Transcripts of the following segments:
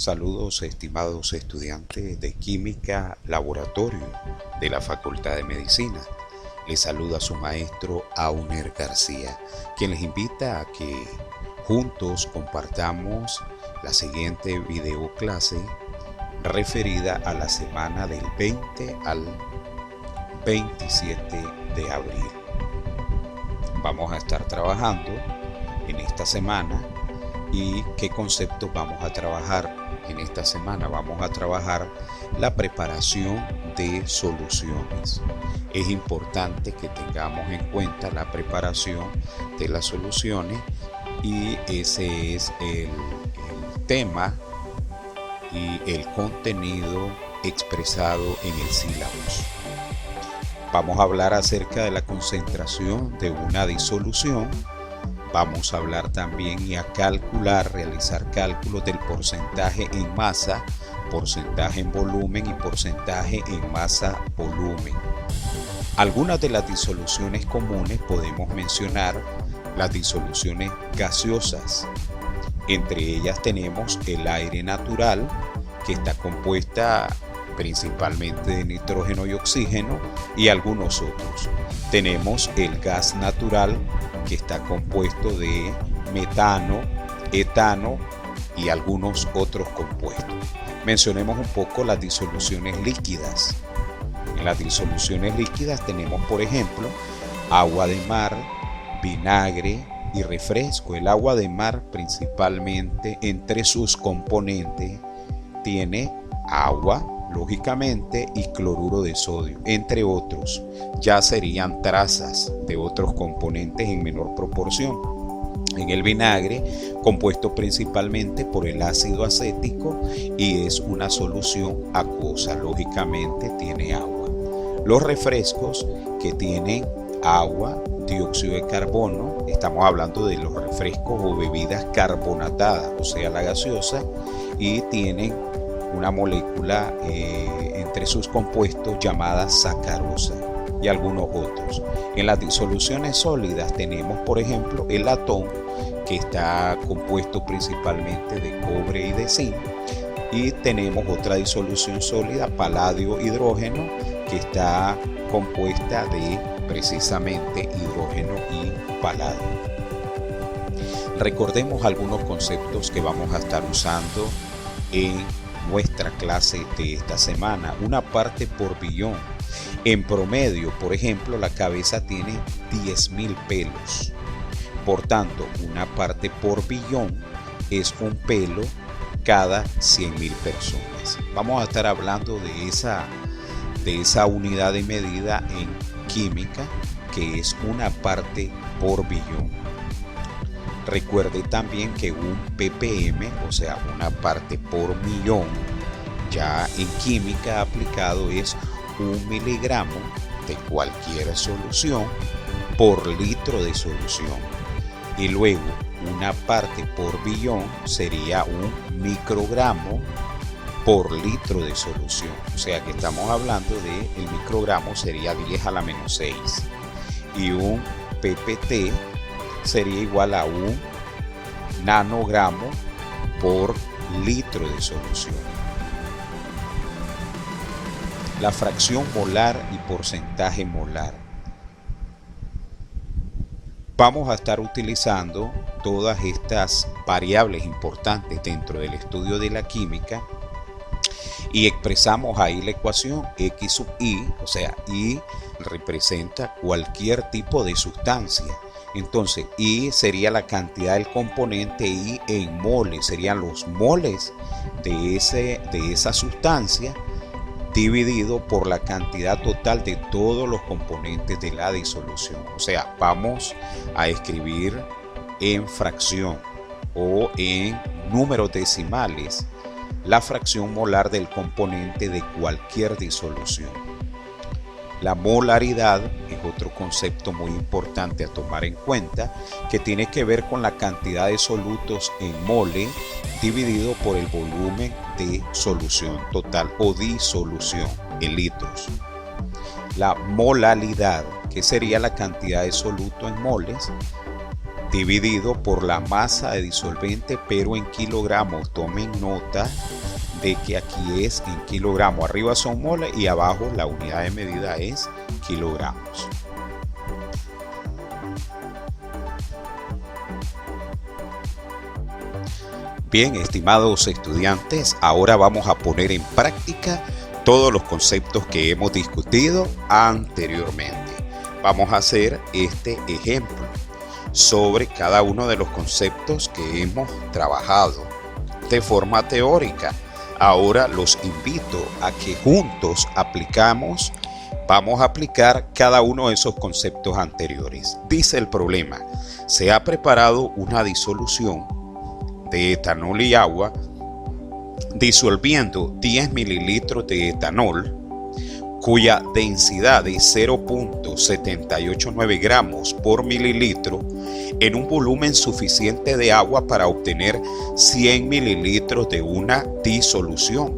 Saludos estimados estudiantes de Química Laboratorio de la Facultad de Medicina. Les saluda su maestro Auner García, quien les invita a que juntos compartamos la siguiente videoclase referida a la semana del 20 al 27 de abril. Vamos a estar trabajando en esta semana. ¿Y qué conceptos vamos a trabajar en esta semana? Vamos a trabajar la preparación de soluciones. Es importante que tengamos en cuenta la preparación de las soluciones y ese es el tema y el contenido expresado en el sílabus. Vamos a hablar acerca de la concentración de una disolución. Vamos a hablar también y a realizar cálculos del porcentaje en masa, porcentaje en volumen y porcentaje en masa-volumen. Algunas de las disoluciones comunes podemos mencionar las disoluciones gaseosas. Entre ellas tenemos el aire natural, que está compuesta principalmente de nitrógeno y oxígeno, y algunos otros. Tenemos el gas natural, que está compuesto de metano, etano y algunos otros compuestos. Mencionemos un poco las disoluciones líquidas. En las disoluciones líquidas tenemos, por ejemplo, agua de mar, vinagre y refresco. El agua de mar, principalmente entre sus componentes, tiene agua, lógicamente, y cloruro de sodio, entre otros. Ya serían trazas de otros componentes en menor proporción. En el vinagre, compuesto principalmente por el ácido acético, y es una solución acuosa, lógicamente tiene agua. Los refrescos, que tienen agua, dióxido de carbono, estamos hablando de los refrescos o bebidas carbonatadas, o sea la gaseosa, y tienen una molécula entre sus compuestos llamada sacarosa y algunos otros. En las disoluciones sólidas tenemos, por ejemplo, el latón, que está compuesto principalmente de cobre y de zinc, y tenemos otra disolución sólida, paladio-hidrógeno, que está compuesta de precisamente hidrógeno y paladio. Recordemos algunos conceptos que vamos a estar usando en nuestra clase de esta semana. Una parte por billón. En promedio, por ejemplo, la cabeza tiene 10.000 pelos. Por tanto, una parte por billón es un pelo cada 100.000 personas. Vamos a estar hablando de esa unidad de medida en química, que es una parte por billón. Recuerde también que un ppm, o sea, una parte por millón, ya en química aplicado es 1 miligramo de cualquier solución por litro de solución. Y luego una parte por billón sería un microgramo por litro de solución. O sea que estamos hablando de el microgramo sería 10 a la menos 6. Y un ppt sería igual a un nanogramo por litro de solución. La fracción molar y porcentaje molar. Vamos a estar utilizando todas estas variables importantes dentro del estudio de la química y expresamos ahí la ecuación X sub I, o sea, I representa cualquier tipo de sustancia. Entonces, I sería la cantidad del componente, I en moles, serían los moles de esa sustancia dividido por la cantidad total de todos los componentes de la disolución. O sea, vamos a escribir en fracción o en números decimales la fracción molar del componente de cualquier disolución. La molaridad es otro concepto muy importante a tomar en cuenta, que tiene que ver con la cantidad de solutos en mole dividido por el volumen de solución total o disolución en litros. La molalidad, que sería la cantidad de soluto en moles dividido por la masa de disolvente, pero en kilogramos. Tomen nota de que aquí es en kilogramos. Arriba son moles y abajo la unidad de medida es kilogramos. Bien, estimados estudiantes, ahora vamos a poner en práctica todos los conceptos que hemos discutido anteriormente. Vamos a hacer este ejemplo sobre cada uno de los conceptos que hemos trabajado de forma teórica. Ahora los invito a que juntos vamos a aplicar cada uno de esos conceptos anteriores. Dice el problema: se ha preparado una disolución de etanol y agua disolviendo 10 mililitros de etanol cuya densidad es 0.789 gramos por mililitro en un volumen suficiente de agua para obtener 100 mililitros de una disolución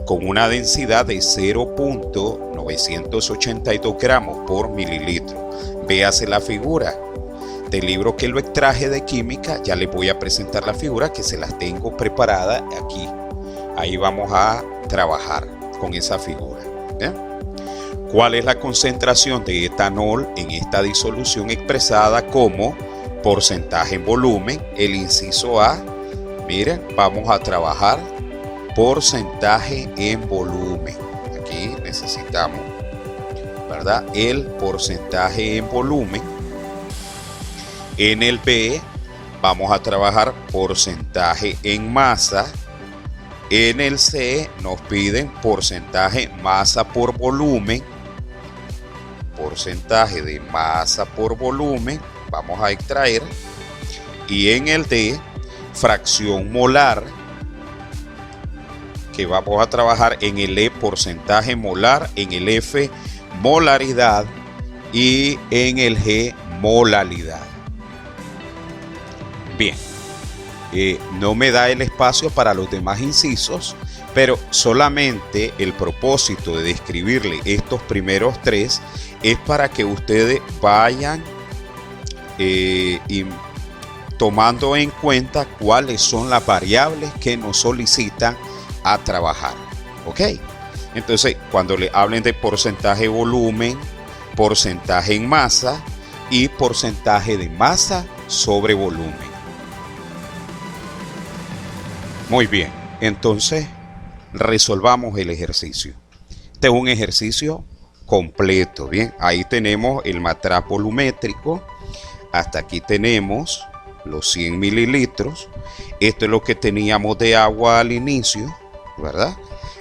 con una densidad de 0.982 gramos por mililitro. Véase la figura del libro que lo extraje de química. Ya les voy a presentar la figura, que se las tengo preparada aquí. Ahí vamos a trabajar con esa figura. ¿Cuál es la concentración de etanol en esta disolución expresada como porcentaje en volumen? El inciso A, miren, vamos a trabajar porcentaje en volumen. Aquí necesitamos, ¿verdad?, el porcentaje en volumen. En el B vamos a trabajar porcentaje en masa. En el C nos piden porcentaje masa por volumen. Porcentaje de masa por volumen vamos a extraer. Y en el D, fracción molar, que vamos a trabajar. En el E, porcentaje molar. En el F, molaridad. Y en el G, molaridad. Bien, no me da el espacio para los demás incisos, pero solamente el propósito de describirle estos primeros tres es para que ustedes vayan tomando en cuenta cuáles son las variables que nos solicitan a trabajar. ¿Ok? Entonces, cuando le hablen de porcentaje de volumen, porcentaje en masa y porcentaje de masa sobre volumen. Muy bien, entonces resolvamos el ejercicio. Este es un ejercicio completo. Bien, ahí tenemos el matraz volumétrico. Hasta aquí tenemos los 100 mililitros. Esto es lo que teníamos de agua al inicio, ¿verdad?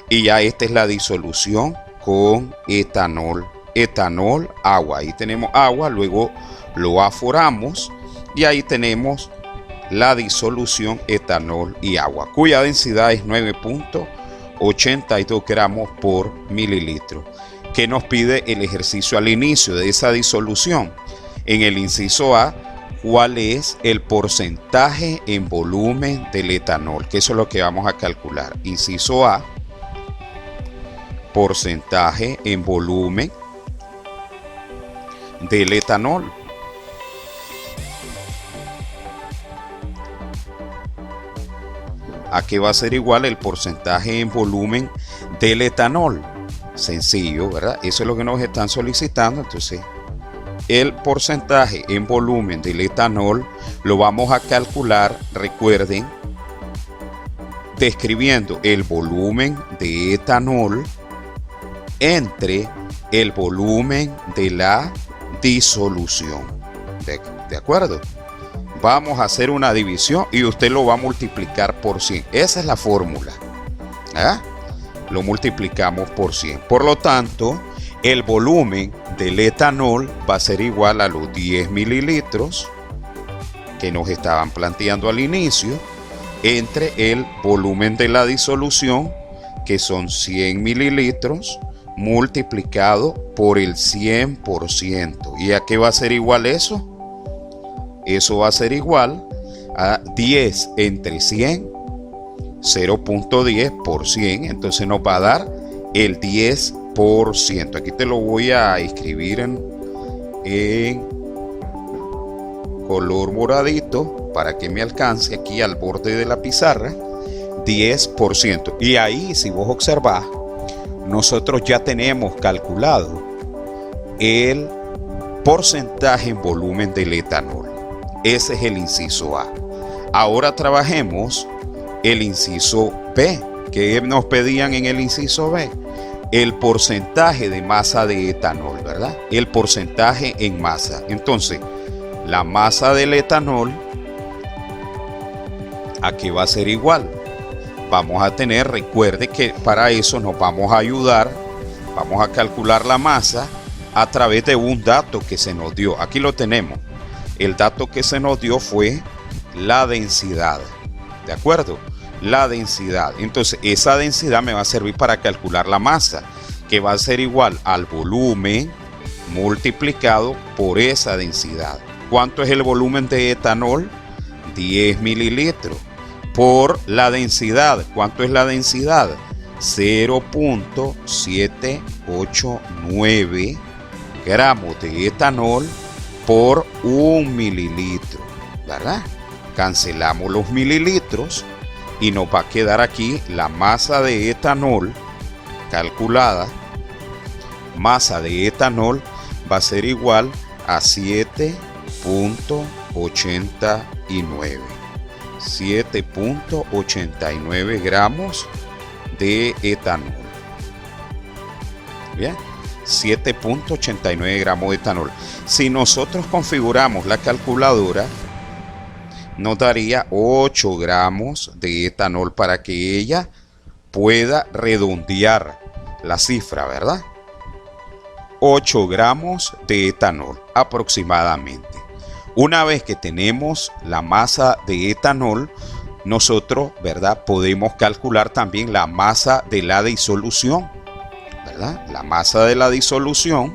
Y ya esta es la disolución con etanol. Etanol, agua. Ahí tenemos agua, luego lo aforamos y ahí tenemos la disolución etanol y agua, cuya densidad es 9.82 gramos por mililitro. ¿Qué nos pide el ejercicio al inicio de esa disolución? En el inciso A, ¿cuál es el porcentaje en volumen del etanol? Que eso es lo que vamos a calcular. Inciso A, porcentaje en volumen del etanol. ¿A qué va a ser igual el porcentaje en volumen del etanol? Sencillo, ¿verdad? Eso es lo que nos están solicitando. Entonces, el porcentaje en volumen del etanol lo vamos a calcular, recuerden, describiendo el volumen de etanol entre el volumen de la disolución. ¿De acuerdo? Vamos a hacer una división y usted lo va a multiplicar por 100. Esa es la fórmula. Lo multiplicamos por 100. Por lo tanto, el volumen del etanol va a ser igual a los 10 mililitros que nos estaban planteando al inicio, entre el volumen de la disolución, que son 100 mililitros, multiplicado por el 100%. ¿Y a qué va a ser igual eso? Eso va a ser igual a 10 entre 100, 0.10 por 100. Entonces nos va a dar el 10%. Aquí te lo voy a escribir color moradito para que me alcance aquí al borde de la pizarra, 10%. Y ahí, si vos observás, nosotros ya tenemos calculado el porcentaje en volumen del etanol. Ese es el inciso A. Ahora trabajemos el inciso B. ¿Qué nos pedían en el inciso B? El porcentaje de masa de etanol, ¿verdad? El porcentaje en masa. Entonces, la masa del etanol, ¿a qué va a ser igual? Vamos a tener, recuerde que para eso nos vamos a ayudar, vamos a calcular la masa a través de un dato que se nos dio. Aquí lo tenemos. El dato que se nos dio fue la densidad. ¿De acuerdo? La densidad. Entonces, esa densidad me va a servir para calcular la masa, que va a ser igual al volumen multiplicado por esa densidad. ¿Cuánto es el volumen de etanol? 10 mililitros. Por la densidad. ¿Cuánto es la densidad? 0.789 gramos de etanol por 1 mililitro, ¿verdad? Cancelamos los mililitros y nos va a quedar aquí la masa de etanol calculada. Masa de etanol va a ser igual a 7.89. 7.89 gramos de etanol. Bien, 7.89 gramos de etanol. Si nosotros configuramos la calculadora, nos daría 8 gramos de etanol para que ella pueda redondear la cifra, ¿verdad? 8 gramos de etanol aproximadamente. Una vez que tenemos la masa de etanol, nosotros, ¿verdad?, podemos calcular también la masa de la disolución, ¿verdad? La masa de la disolución,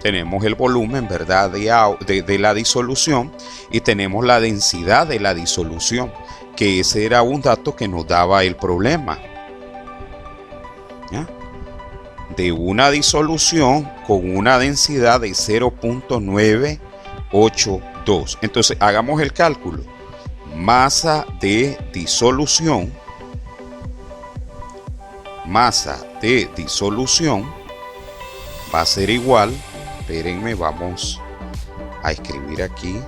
tenemos el volumen, ¿verdad?, de la disolución, y tenemos la densidad de la disolución, que ese era un dato que nos daba el problema, ¿ya? De una disolución con una densidad de 0.982. Entonces hagamos el cálculo. Masa de disolución. Masa de disolución va a ser igual. Espérenme, vamos a escribir aquí.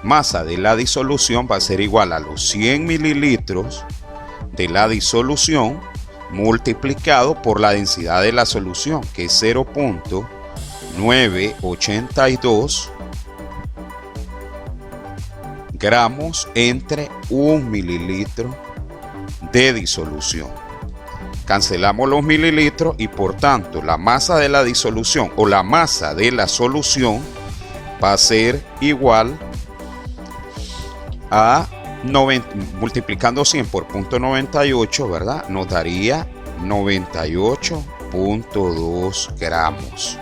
Masa de la disolución va a ser igual a los 100 mililitros de la disolución multiplicado por la densidad de la solución, que es 0.982 gramos entre 1 mililitro de disolución. Cancelamos los mililitros y por tanto la masa de la disolución o la masa de la solución va a ser igual a 90, multiplicando 100 por 0.98, ¿verdad? Nos daría 98.2 gramos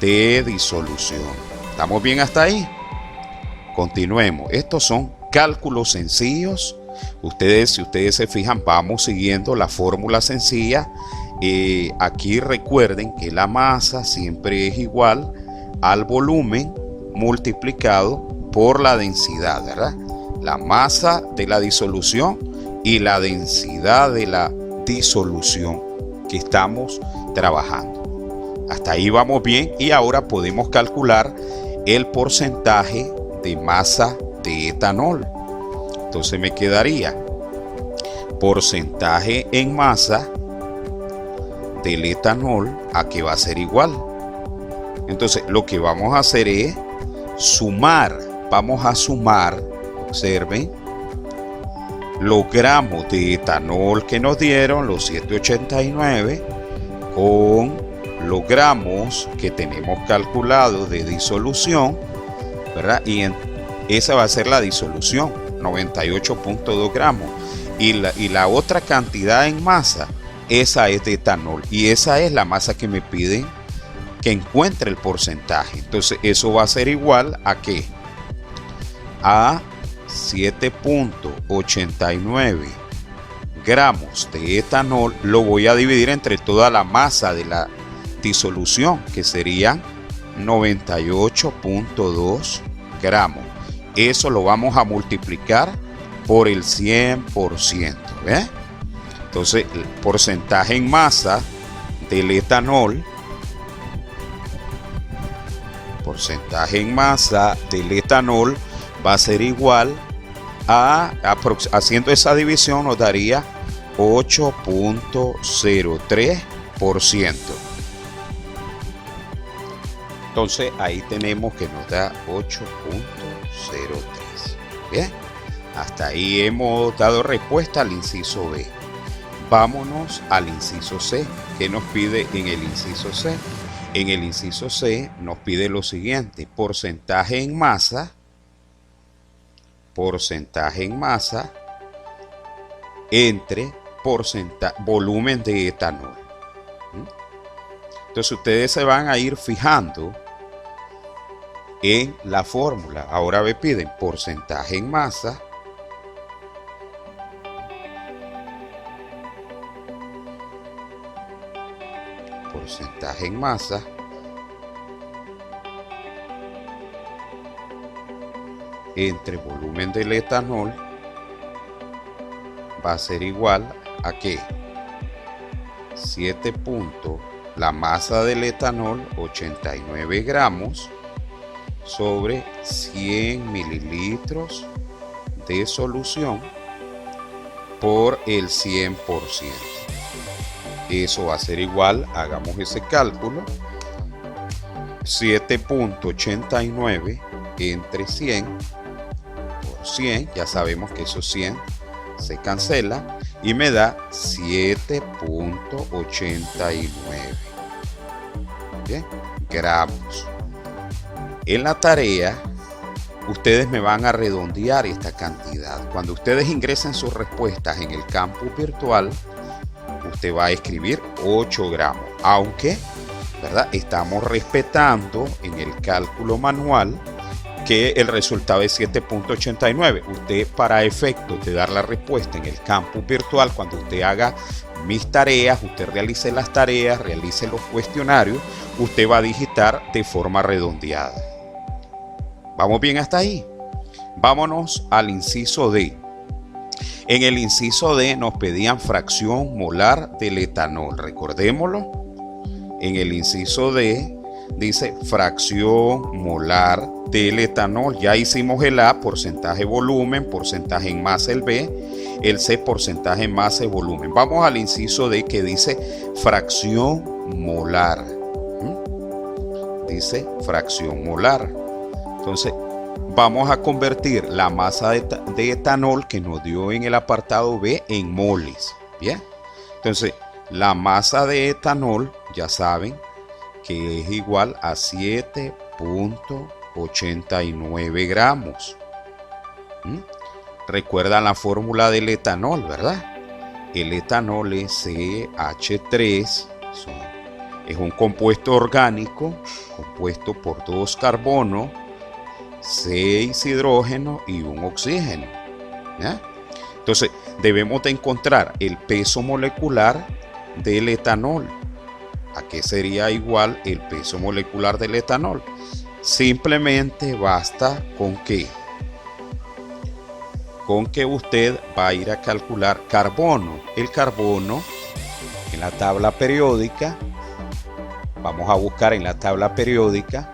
de disolución. ¿Estamos bien hasta ahí? Continuemos. Estos son cálculos sencillos. Ustedes, si ustedes se fijan, vamos siguiendo la fórmula sencilla. Aquí recuerden que la masa siempre es igual al volumen multiplicado por la densidad, ¿verdad? La masa de la disolución y la densidad de la disolución que estamos trabajando. Hasta ahí vamos bien y ahora podemos calcular el porcentaje de masa de etanol. Entonces me quedaría porcentaje en masa del etanol a que va a ser igual. Entonces lo que vamos a hacer es sumar. Vamos a sumar, observen, los gramos de etanol que nos dieron, los 789, con los gramos que tenemos calculados de disolución, ¿verdad? Y esa va a ser la disolución, 98.2 gramos. Y la otra cantidad en masa, esa es de etanol. Y esa es la masa que me piden que encuentre el porcentaje. Entonces eso va a ser igual a ¿qué? A 7.89 gramos de etanol. Lo voy a dividir entre toda la masa de la disolución, que serían 98.2 gramos. Eso lo vamos a multiplicar por el 100%. ¿Ve? Entonces, el porcentaje en masa del etanol, va a ser igual a, haciendo esa división, nos daría 8.03%. Entonces ahí tenemos que nos da 8.03. Bien, hasta ahí hemos dado respuesta al inciso B. Vámonos al inciso C. ¿Qué nos pide en el inciso C? En el inciso C nos pide lo siguiente: porcentaje en masa entre volumen de etanol. Entonces ustedes se van a ir fijando en la fórmula. Ahora me piden porcentaje en masa entre volumen del etanol va a ser igual a que 7 puntos, la masa del etanol 89 gramos sobre 100 mililitros de solución por el 100%. Eso va a ser igual, hagamos ese cálculo, 7.89 entre 100 por 100, ya sabemos que esos 100 se cancela y me da 7.89 gramos. En la tarea ustedes me van a redondear esta cantidad. Cuando ustedes ingresen sus respuestas en el campus virtual, usted va a escribir 8 gramos, aunque, ¿verdad?, estamos respetando en el cálculo manual que el resultado es 7.89. Usted, para efectos de dar la respuesta en el campus virtual, cuando usted haga mis tareas, usted realice las tareas, realice los cuestionarios, usted va a digitar de forma redondeada. ¿Vamos bien hasta ahí? Vámonos al inciso D. En el inciso D nos pedían fracción molar del etanol. Recordémoslo. En el inciso D dice fracción molar del etanol. Ya hicimos el A, porcentaje volumen, porcentaje en masa el B, el C, porcentaje en masa y volumen. Vamos al inciso D que dice fracción molar. Dice fracción molar. Entonces vamos a convertir la masa de etanol que nos dio en el apartado B en moles. Bien. Entonces la masa de etanol, ya saben que es igual a 7.89 gramos. Recuerdan la fórmula del etanol, ¿verdad? El etanol es CH3, es un compuesto orgánico compuesto por 2 carbonos, 6 hidrógenos y un oxígeno. ¿Ya? Entonces debemos de encontrar el peso molecular del etanol. ¿A qué sería igual el peso molecular del etanol? Simplemente basta con que usted va a ir a calcular carbono. El carbono en la tabla periódica, vamos a buscar en la tabla periódica.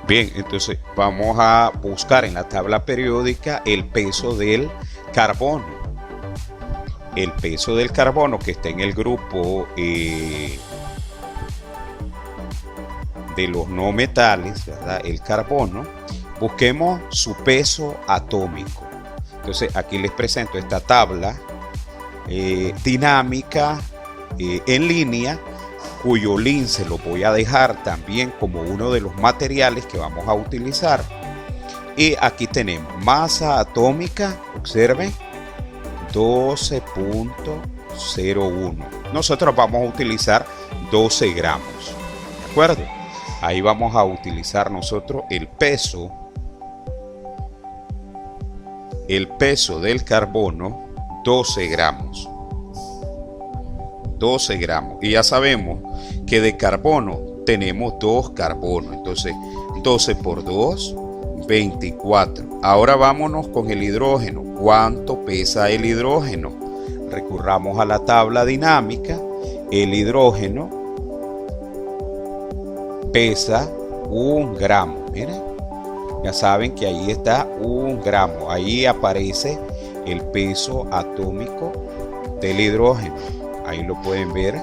Bien, entonces vamos a buscar en la tabla periódica el peso del carbono. El peso del carbono que está en el grupo de los no metales, ¿verdad? El carbono. Busquemos su peso atómico. Entonces aquí les presento esta tabla dinámica en línea, cuyo link se lo voy a dejar también como uno de los materiales que vamos a utilizar. Y aquí tenemos masa atómica, observen, 12.01. Nosotros vamos a utilizar 12 gramos, ¿de acuerdo? Ahí vamos a utilizar nosotros el peso del carbono, 12 gramos. 12 gramos. Y ya sabemos que de carbono tenemos 2 carbonos. Entonces 12 por 2 24. Ahora vámonos con el hidrógeno. ¿Cuánto pesa el hidrógeno? Recurramos a la tabla dinámica. El hidrógeno pesa 1 gramo. Miren, ya saben que ahí está 1 gramo. Ahí aparece el peso atómico del hidrógeno. Ahí lo pueden ver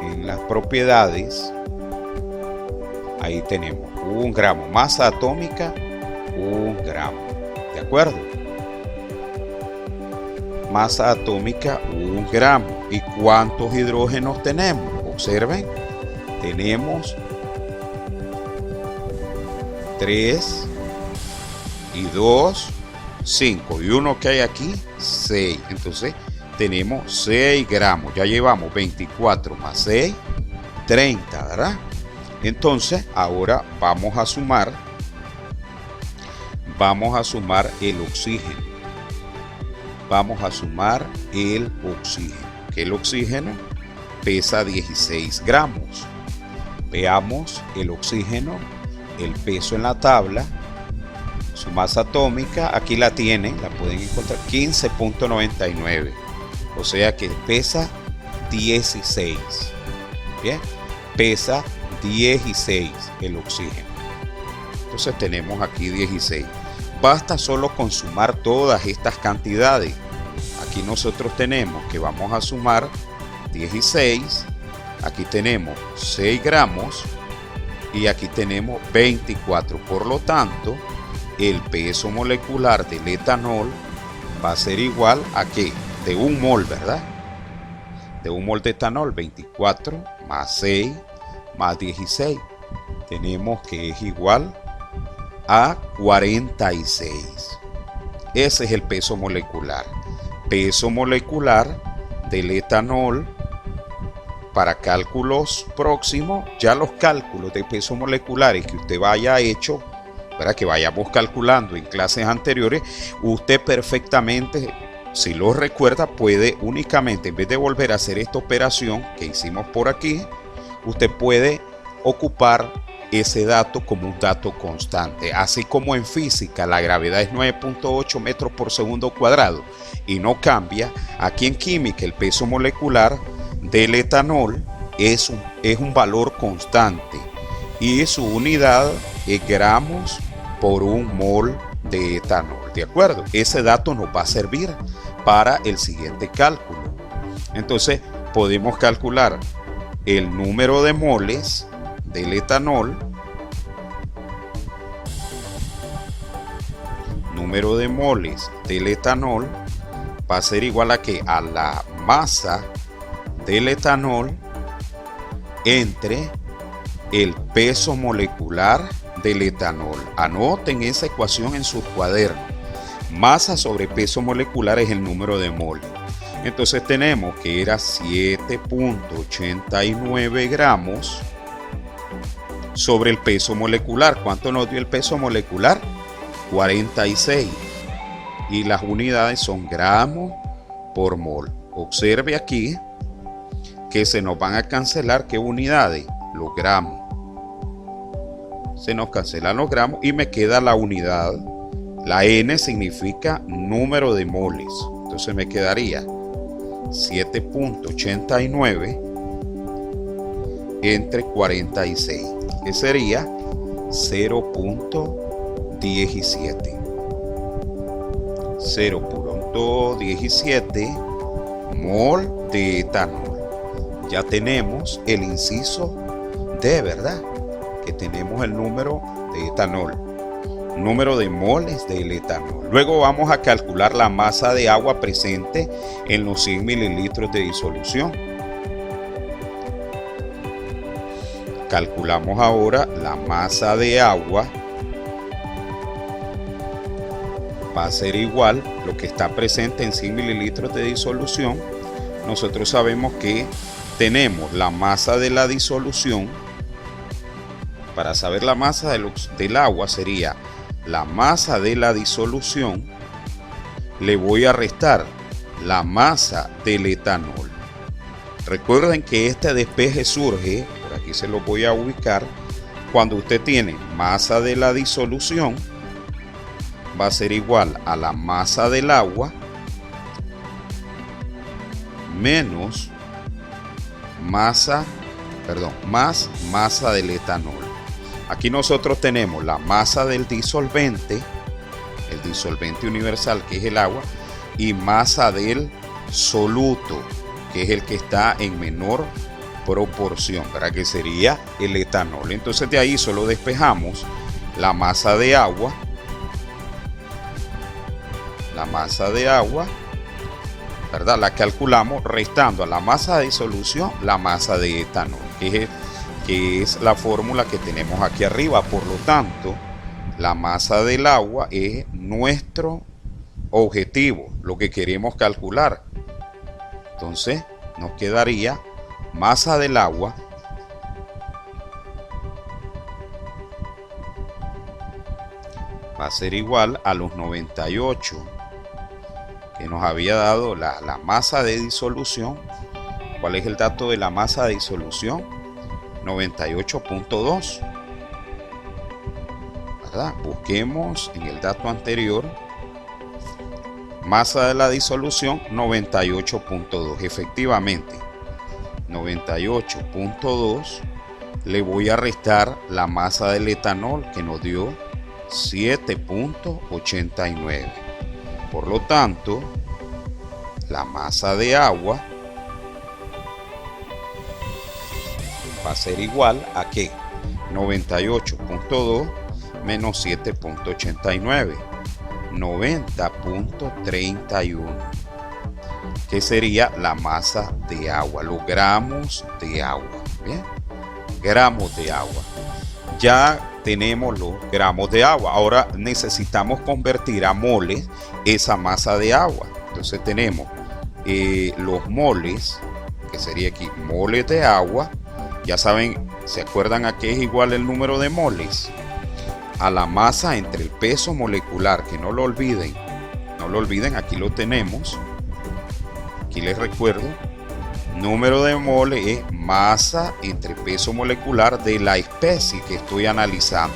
en las propiedades. Ahí tenemos 1 gramo. Masa atómica, 1 gramo. ¿De acuerdo? Masa atómica, 1 gramo. ¿Y cuántos hidrógenos tenemos? Observen. Tenemos 3 y 2, 5. Y uno que hay aquí, 6. Entonces tenemos 6 gramos. Ya llevamos 24 más 6, 30, ¿verdad? Entonces ahora vamos a sumar el oxígeno. Vamos a sumar el oxígeno. Que el oxígeno pesa 16 gramos. Veamos el oxígeno, el peso en la tabla, su masa atómica, aquí la tienen, la pueden encontrar, 15.99. O sea que pesa 16. Bien, pesa 16 el oxígeno. Entonces tenemos aquí 16. Basta solo con sumar todas estas cantidades. Aquí nosotros tenemos que vamos a sumar 16. Aquí tenemos 6 gramos y aquí tenemos 24. Por lo tanto, el peso molecular del etanol va a ser igual a ¿qué? De 1 mol, ¿verdad? De 1 mol de etanol, 24 más 6 más 16. Tenemos que es igual a 46. Ese es el peso molecular. Peso molecular del etanol. Para cálculos próximos, ya los cálculos de peso moleculares que usted vaya hecho, para que vayamos calculando en clases anteriores, usted perfectamente, si lo recuerda, puede únicamente, en vez de volver a hacer esta operación que hicimos por aquí, usted puede ocupar ese dato como un dato constante. Así como en física la gravedad es 9.8 metros por segundo cuadrado y no cambia, aquí en química el peso molecular del etanol es un valor constante y su unidad es gramos por 1 mol de etanol. ¿De acuerdo? Ese dato nos va a servir para el siguiente cálculo. Entonces podemos calcular el número de moles del etanol. Número de moles del etanol va a ser igual a ¿qué? A la masa del etanol entre el peso molecular del etanol. Anoten esa ecuación en sus cuadernos. Masa sobre peso molecular es el número de moles. Entonces tenemos que era 7.89 gramos sobre el peso molecular. ¿Cuánto nos dio el peso molecular? 46. Y las unidades son gramos por mol. Observe aquí que se nos van a cancelar ¿qué unidades? Los gramos. Se nos cancelan los gramos y me queda la unidad. La N significa número de moles. Entonces me quedaría 7.89 entre 46, que sería 0.17. 0.17 mol de etanol. Ya tenemos el inciso D, ¿verdad? Que tenemos el número de etanol, número de moles del etanol. Luego vamos a calcular la masa de agua presente en los 100 mililitros de disolución. Calculamos ahora la masa de agua. Va a ser igual lo que está presente en 100 mililitros de disolución. Nosotros sabemos que tenemos la masa de la disolución. Para saber la masa del agua sería la masa de la disolución. Le voy a restar la masa del etanol. Recuerden que este despeje surge, por aquí se lo voy a ubicar, Cuando usted tiene masa de la disolución, va a ser igual a la masa del agua menos más masa del etanol. Aquí nosotros tenemos la masa del disolvente, el disolvente universal, que es el agua, y masa del soluto, que es el que está en menor proporción, ¿verdad? Que sería el etanol. Entonces de ahí solo despejamos la masa de agua, ¿verdad? La calculamos restando a la masa de disolución la masa de etanol, que es la fórmula que tenemos aquí arriba. Por lo tanto, la masa del agua es nuestro objetivo, lo que queremos calcular. Entonces nos quedaría masa del agua va a ser igual a los 98 que nos había dado la masa de disolución. ¿Cuál es el dato de la masa de disolución? 98.2, ¿verdad? Busquemos en el dato anterior masa de la disolución 98.2. Efectivamente, 98.2 le voy a restar la masa del etanol, que nos dio 7.89. Por lo tanto, la masa de agua va a ser igual a ¿qué? 98.2 menos 7.89, 90.31, que sería la masa de agua, los gramos de agua. Bien, gramos de agua. Ya tenemos los gramos de agua. Ahora necesitamos convertir a moles esa masa de agua. Entonces tenemos los moles, que sería aquí moles de agua. Ya saben, ¿se acuerdan a qué es igual el número de moles? A la masa entre el peso molecular, que no lo olviden. No lo olviden, aquí lo tenemos. Aquí les recuerdo. Número de moles es masa entre peso molecular de la especie que estoy analizando.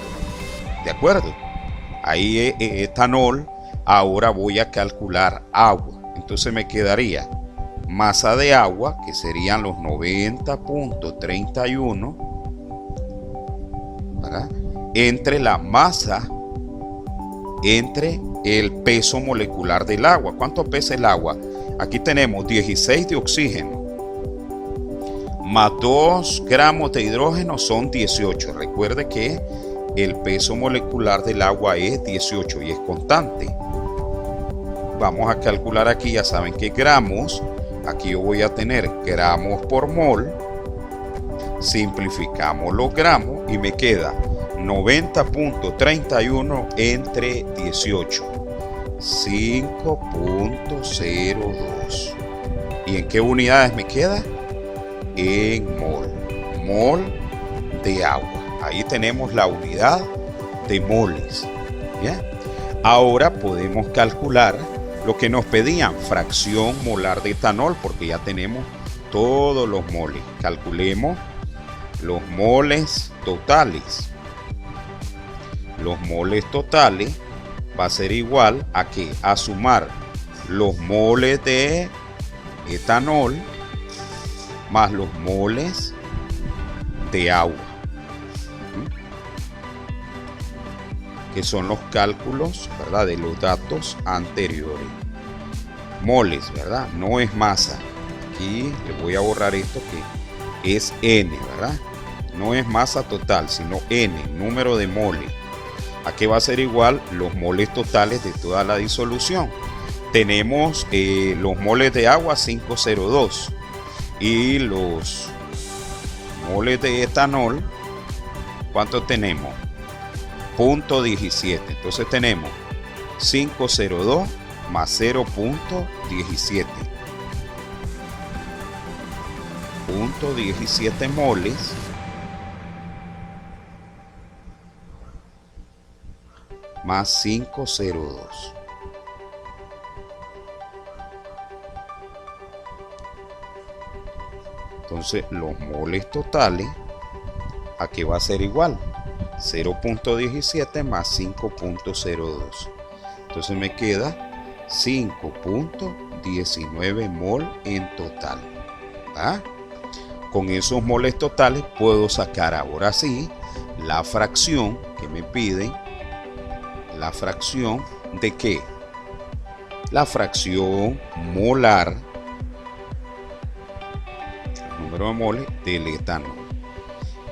¿De acuerdo? Ahí es etanol. Ahora voy a calcular agua. Entonces me quedaría masa de agua, que serían los 90.31, ¿verdad? Entre la masa, entre el peso molecular del agua. ¿Cuánto pesa el agua? Aquí tenemos 16 de oxígeno más 2 gramos de hidrógeno son 18. Recuerde que el peso molecular del agua es 18 y es constante. Vamos a calcular aquí, ya saben que gramos, aquí yo voy a tener gramos por mol. Simplificamos los gramos y me queda 90.31 entre 18, 5.02. ¿Y en qué unidades me queda? En mol de agua. Ahí tenemos la unidad de moles. ¿Bien? Ahora podemos calcular lo que nos pedían, fracción molar de etanol, porque ya tenemos todos los moles. Calculemos los moles totales. Los moles totales va a ser igual a ¿qué? A sumar los moles de etanol más los moles de agua, que son los cálculos, ¿verdad?, de los datos anteriores. Moles, ¿verdad? No es masa. Aquí le voy a borrar esto que es N, ¿verdad? No es masa total, sino N, número de moles. ¿A qué va a ser igual? Los moles totales de toda la disolución. Tenemos los moles de agua 502 y los moles de etanol, ¿cuántos tenemos? 0.17. Entonces tenemos 502 más 0.17. 0.17 moles más 502. Entonces los moles totales, ¿a qué va a ser igual? 0.17 más 5.02. Entonces me queda 5.19 mol en total. ¿Va? Con esos moles totales puedo sacar ahora sí la fracción que me piden. ¿La fracción de qué? La fracción molar, el número de moles del etanol,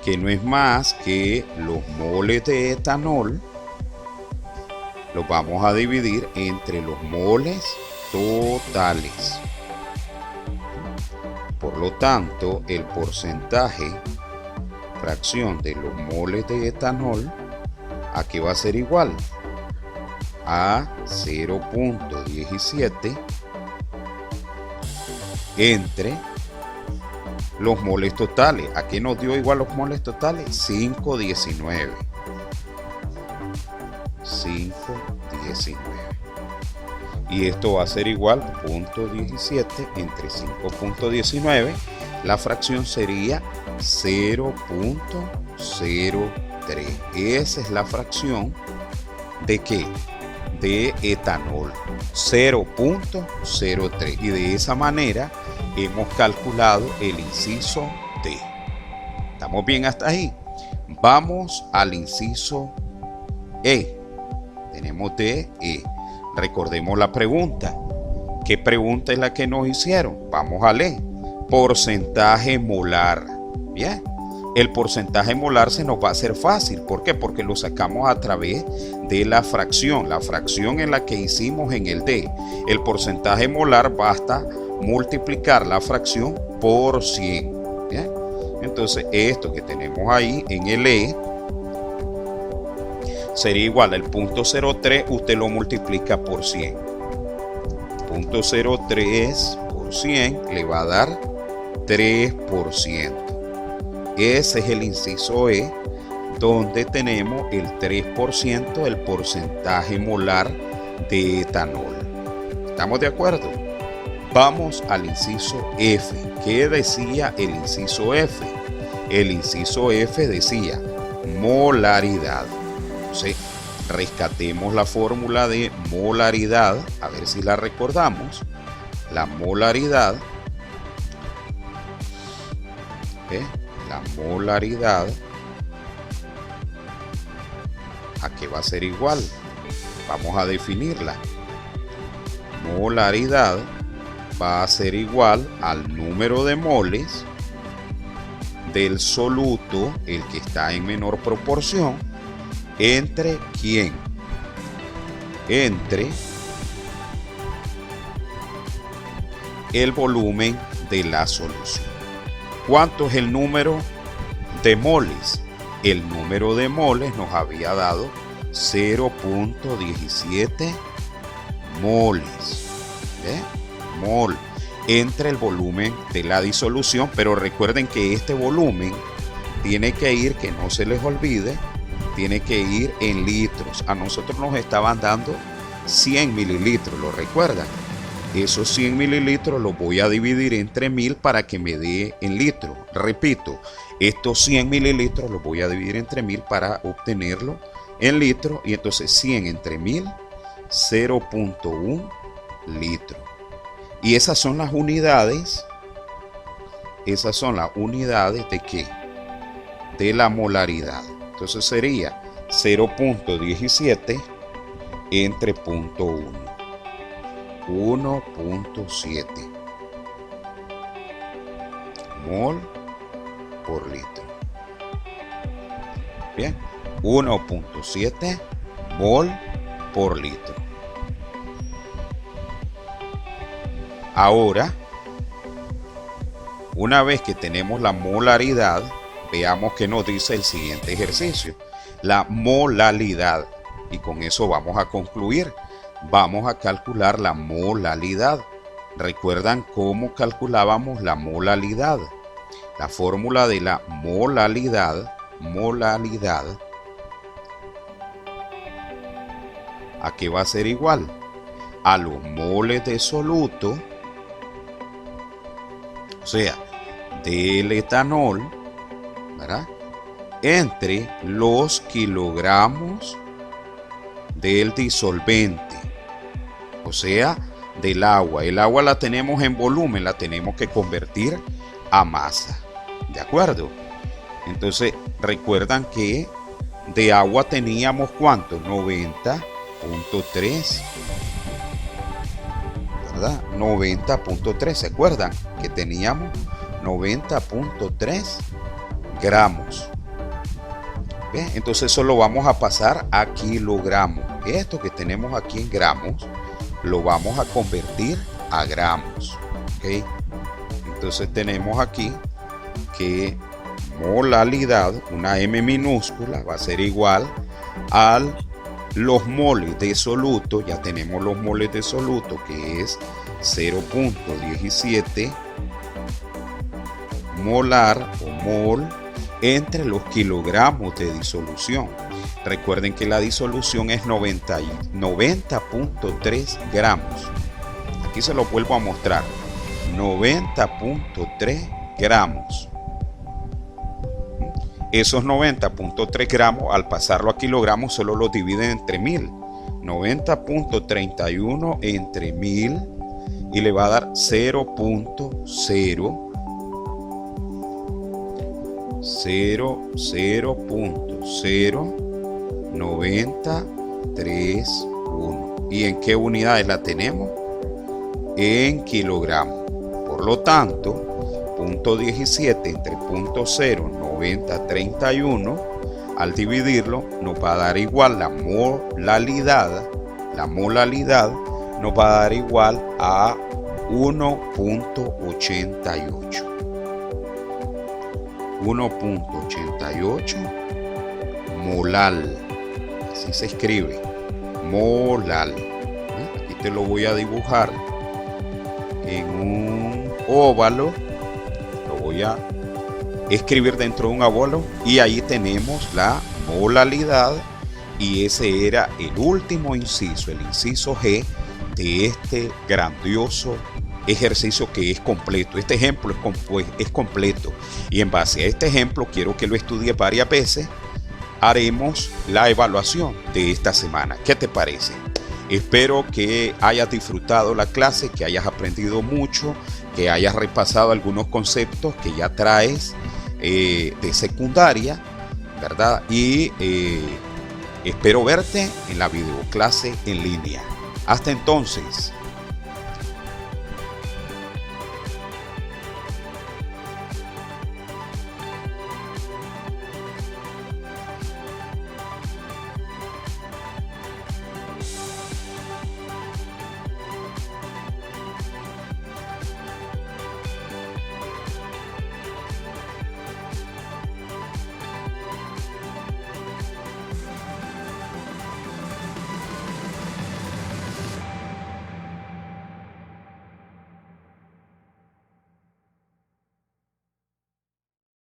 que no es más que los moles de etanol los vamos a dividir entre los moles totales. Por lo tanto, el porcentaje, fracción de los moles de etanol, ¿a qué va a ser igual? A 0.17 entre los moles totales. ¿A qué nos dio igual los moles totales? 5.19. 5.19. Y esto va a ser igual a 0.17 entre 5.19. La fracción sería 0.03. Esa es la fracción ¿de qué? De etanol, 0.03. Y de esa manera hemos calculado el inciso D. ¿Estamos bien hasta ahí? Vamos al inciso E. Tenemos D, E. Recordemos la pregunta. ¿Qué pregunta es la que nos hicieron? Vamos a leer. Porcentaje molar. Bien. El porcentaje molar se nos va a hacer fácil. ¿Por qué? Porque lo sacamos a través de la fracción en la que hicimos en el D. El porcentaje molar basta multiplicar la fracción por 100. ¿Bien? Entonces esto que tenemos ahí en el E sería igual al 0.03, usted lo multiplica por 100. 0.03 por 100 le va a dar 3%. Ese es el inciso E, donde tenemos el 3% del porcentaje molar de etanol. ¿Estamos de acuerdo? Vamos al inciso F. ¿Qué decía el inciso F? El inciso F decía molaridad. Entonces, rescatemos la fórmula de molaridad, a ver si la recordamos. La molaridad, la molaridad, ¿a qué va a ser igual? Vamos a definirla. Molaridad va a ser igual al número de moles del soluto, el que está en menor proporción, ¿entre quién? Entre el volumen de la solución. ¿Cuánto es el número de moles? El número de moles nos había dado 0.17 moles. Mol entre el volumen de la disolución, pero recuerden que este volumen tiene que ir, que no se les olvide, tiene que ir en litros. A nosotros nos estaban dando 100 mililitros, ¿lo recuerdan? Esos 100 mililitros los voy a dividir entre 1000 para que me dé en litros. Repito, estos 100 mililitros los voy a dividir entre 1000 para obtenerlo en litros. Y entonces 100 entre 1000, 0.1 litro. Y esas son las unidades. Esas son las unidades de ¿qué? De la molaridad. Entonces sería 0.17 entre 0.1. 1.7 mol por litro. Bien, 1.7 mol por litro. Ahora, una vez que tenemos la molaridad, veamos qué nos dice el siguiente ejercicio. La molalidad. Y con eso vamos a concluir. Vamos a calcular la molalidad. ¿Recuerdan cómo calculábamos la molalidad? La fórmula de la molalidad, ¿a qué va a ser igual? A los moles de soluto, o sea, del etanol, ¿verdad? entre los kilogramos del disolvente, o sea, del agua. El agua la tenemos en volumen, la tenemos que convertir a masa, ¿de acuerdo? Entonces recuerdan que de agua teníamos ¿cuánto? 90.3, ¿verdad? 90.3, ¿se acuerdan? Que teníamos 90.3 gramos. ¿Bien? Entonces eso lo vamos a pasar a kilogramos. Esto que tenemos aquí en gramos lo vamos a convertir a gramos. ¿Okay? Entonces tenemos aquí que molalidad, una M minúscula, va a ser igual a los moles de soluto. Ya tenemos los moles de soluto, que es 0.17 molar o mol entre los kilogramos de disolución. Recuerden que la disolución es 90.3 gramos. Aquí se lo vuelvo a mostrar. 90.3 gramos. Esos 90.3 gramos, al pasarlo a kilogramos, solo lo dividen entre 1000. 90.31 entre 1000 y le va a dar 0.931. ¿Y en qué unidades la tenemos? En kilogramos. Por lo tanto, 0.17 entre 0.09031, al dividirlo nos va a dar igual la molalidad nos va a dar igual a 1.88. 1.88 molal, así se escribe, molal. Aquí te lo voy a dibujar en un óvalo, lo voy a escribir dentro de un óvalo y ahí tenemos la molalidad, y ese era el último inciso, el inciso G de este grandioso ejercicio que es completo. Este ejemplo es completo, y en base a este ejemplo quiero que lo estudies varias veces. Haremos la evaluación de esta semana. ¿Qué te parece? Espero que hayas disfrutado la clase, que hayas aprendido mucho, que hayas repasado algunos conceptos que ya traes de secundaria, ¿verdad? Y espero verte en la videoclase en línea. Hasta entonces.